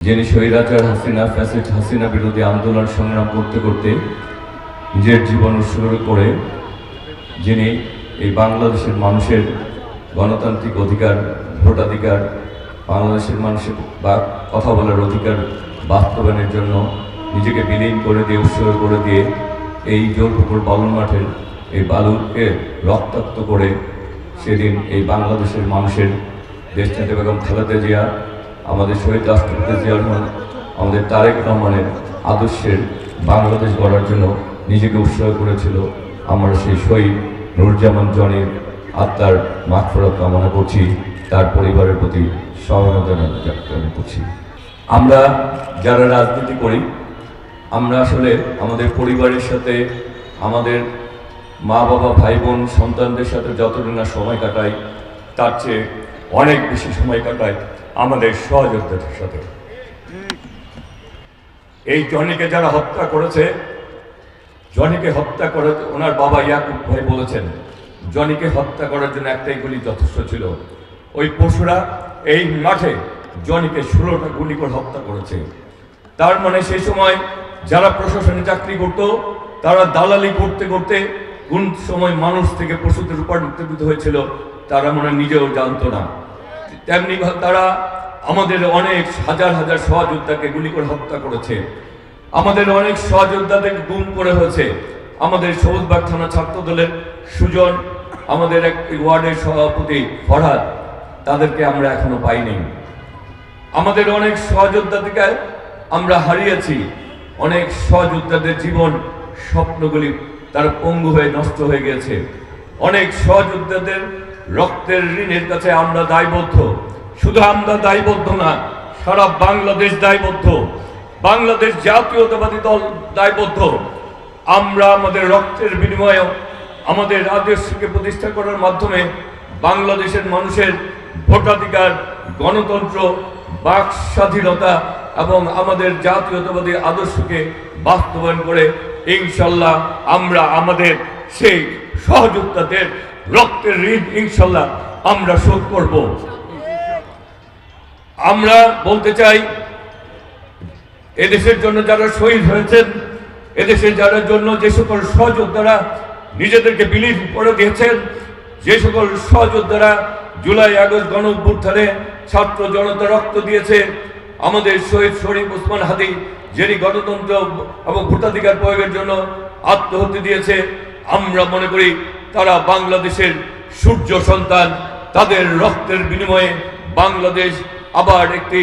যিনি স্বৈরাচার হাসিনা ফ্যাসিস্ট হাসিনা বিরোধী আন্দোলন সংগ্রাম করতে করতে নিজের জীবন উৎসর্গ করে যিনি এই বাংলাদেশের মানুষের গণতান্ত্রিক অধিকার, ভোটাধিকার, বাংলাদেশের মানুষের বা কথা বলার অধিকার বাস্তবায়নের জন্য নিজেকে বিলীন করে দিয়ে উৎসর্গ করে দিয়ে এই জোরপুকুর বালুর মাঠের এই বালুকে রক্তাক্ত করে সেদিন এই বাংলাদেশের মানুষের দেশনেত্রী বেগম খালেদা জিয়া, আমাদের শহীদ রাষ্ট্রপতি জিয়া রহমান, আমাদের তারেক রহমানের আদর্শের বাংলাদেশ গড়ার জন্য নিজেকে উৎসর্গ করেছিল। আমরা সেই শহীদ নুরুজ্জামান জনির আত্মার মাগফিরাত কামনা করছি, তার পরিবারের প্রতি সমবেদনা জ্ঞাপন করছি। আমরা যারা রাজনীতি করি, আমরা আসলে আমাদের পরিবারের সাথে, আমাদের মা বাবা ভাই বোন সন্তানদের সাথে যতদিন না সময় কাটাই, তার চেয়ে অনেক বেশি সময় কাটাই আমাদের সহযোদ্ধাদের সাথে। এই জনিকে যারা হত্যা করেছে, জনিকে হত্যা করে ওনার বাবা ইয়াকুব ভাই বলেছেন জনিকে হত্যা করার জন্য একটাই গুলি যথেষ্ট ছিল। ওই পশুরা এই মাঠে জনিকে 16টা গুলি করে হত্যা করেছে। তার মানে সেই সময় যারা প্রশাসনে চাকরি করত, তারা দালালি করতে করতে কোন সময় মানুষ থেকে পশুতে রূপান্তরিত হয়েছিল তারা মনে নিজেও জানতো না। তেমনি তারা আমাদের অনেক হাজার হাজার সহযোদ্ধাকে গুলি করে হত্যা করেছে, আমাদের অনেক সহযোদ্ধাদের গুম করে হয়েছে। আমাদের সবুজবাগ থানা ছাত্র দলের সুজন, আমাদের এক ওয়ার্ডের সভাপতি ফরহাদ, তাদেরকে আমরা এখনো পাইনি। আমাদের অনেক সহযোদ্ধাকে আমরা হারিয়েছি, অনেক সহযোদ্ধাদের জীবন স্বপ্নগুলি তারা পঙ্গু হয়ে নষ্ট হয়ে গেছে। অনেক সহযোদ্ধাদের রক্তের ঋণের কাছে আমরা দায়বদ্ধ। শুধু আমরা দায়বদ্ধ না, সারা বাংলাদেশ দায়বদ্ধ, বাংলাদেশ জাতীয়তাবাদী দল দায়বদ্ধ। আমরা আমাদের রক্তের বিনিময়ে আমাদের আদর্শকে প্রতিষ্ঠা করার মাধ্যমে বাংলাদেশের মানুষের ভোটাধিকার, গণতন্ত্র, বাক স্বাধীনতা এবং আমাদের জাতীয়তাবাদী আদর্শকে বাস্তবায়ন করে ইনশাল্লাহ আমরা আমাদের সেই সহযোদ্ধাদের রক্তের ঋণ ইনশাল্লাহ আমরা শোধ করব। আমরা বলতে চাই, এদেশের জন্য যারা শহীদ হয়েছেন, এদেশের যারা জন্য যে সকল সহযোদ্ধারা নিজেদেরকে বিলীন করে দিয়েছেন, যে সকল সহযোদ্ধারা জুলাই আগস্ট গণ অভ্যুত্থানে ছাত্র জনতা রক্ত দিয়েছে, আমাদের শহীদ শরীফ ওসমান হাদি যিনি গণতন্ত্র এবং ভোটাধিকার প্রয়োগের জন্য আত্মহত্যা দিয়েছে, আমরা মনে করি তারা বাংলাদেশের সূর্য সন্তান। তাদের রক্তের বিনিময়ে বাংলাদেশ আবার একটি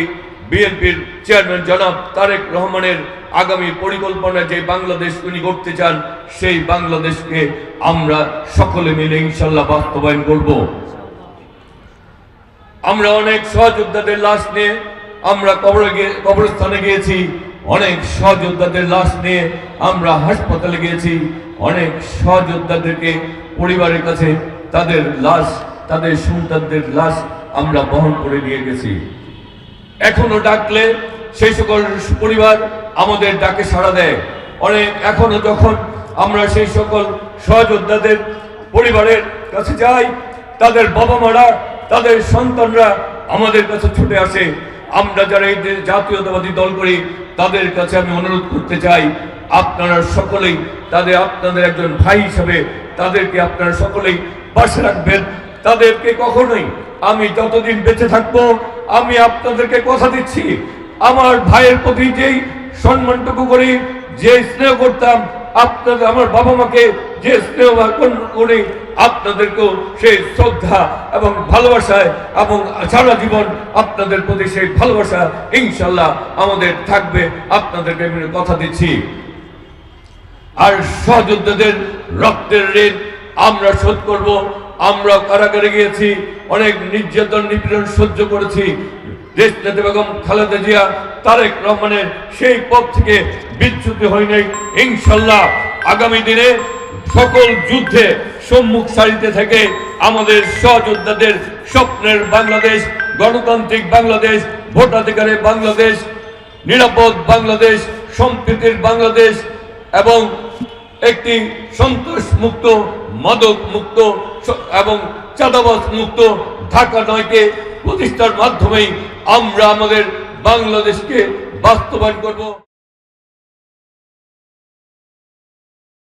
বিএনপির চেয়ারম্যান জনাব তারেক রহমানের আগামী পরিকল্পনা যে বাংলাদেশ উনি করতে চান, সেই বাংলাদেশকে আমরা সকলে মিলে ইনশাল্লাহ বাস্তবায়ন করব। আমরা অনেক সহযোদ্ধাদের লাশ নিয়ে আমরা কবরস্থানে গিয়েছি, অনেক সহযোদ্ধাদের লাশ নিয়ে আমরা হাসপাতালে গিয়েছি, অনেক সহযোদ্ধাদেরকে পরিবারের কাছে তাদের লাশ, তাদের সন্তানদের লাশ আমরা বহন করে নিয়ে গেছি। এখনো ডাকলে সেই সকল পরিবার আমাদের ডাকে সাড়া দেয়। অনেক এখনো যখন আমরা সেই সকল সহযোদ্ধাদের পরিবারের কাছে যাই, তাদের বাবা মারা, তাদের সন্তানরা আমাদের কাছে ছুটে আসে। আমরা যারা এই জাতীয়তাবাদী দল করি, তাদের কাছে আমি অনুরোধ করতে চাই, আপনারা সকলেই আপনাদের একজন ভাই হিসাবে তাদেরকে আপনারা সকলেই পাশে রাখবেন। তাদেরকে কখনোই, আমি যতদিন বেঁচে থাকবো, আমি আপনাদেরকে কথা দিচ্ছি, আমার ভাইয়ের প্রতি যেই সম্মানটুকু করি, যে স্নেহ করতাম, আপনাদের আমার বাবা মাকে যে স্নেহ করি, আপনাদেরকেও সেই শ্রদ্ধা এবং ভালোবাসায় এবং সারা জীবন আপনাদের প্রতি সেই ভালোবাসা ইনশাল্লাহ আমাদের থাকবে, আপনাদেরকে আমি কথা দিচ্ছি। আর সহযোদ্ধাদের রক্তের ঋণ আমরা শোধ করব। আমরা কারাগারে গিয়েছি, অনেক নির্যাতন নিপীড়ন সহ্য করেছি। দেশনেত্রী বেগম খালেদা জিয়া, তারেক রহমানের সেই পথ থেকে বিচ্যুত হয় নাই। ইনশাল্লাহ আগামী দিনে সকল যুদ্ধে সম্মুখ সারিতে থেকে আমাদের সহযোদ্ধাদের স্বপ্নের বাংলাদেশ, গণতান্ত্রিক বাংলাদেশ, ভোটাধিকারের বাংলাদেশ, নিরাপদ বাংলাদেশ, সম্প্রীতির বাংলাদেশ এবং একটি সন্ত্রাস মুক্ত, মাদক মুক্ত এবং চাঁদাবাজ মুক্ত ঢাকা 9কে প্রতিষ্ঠার মাধ্যমেই আমরা আমাদের বাংলাদেশকে বাস্তবায়ন করব।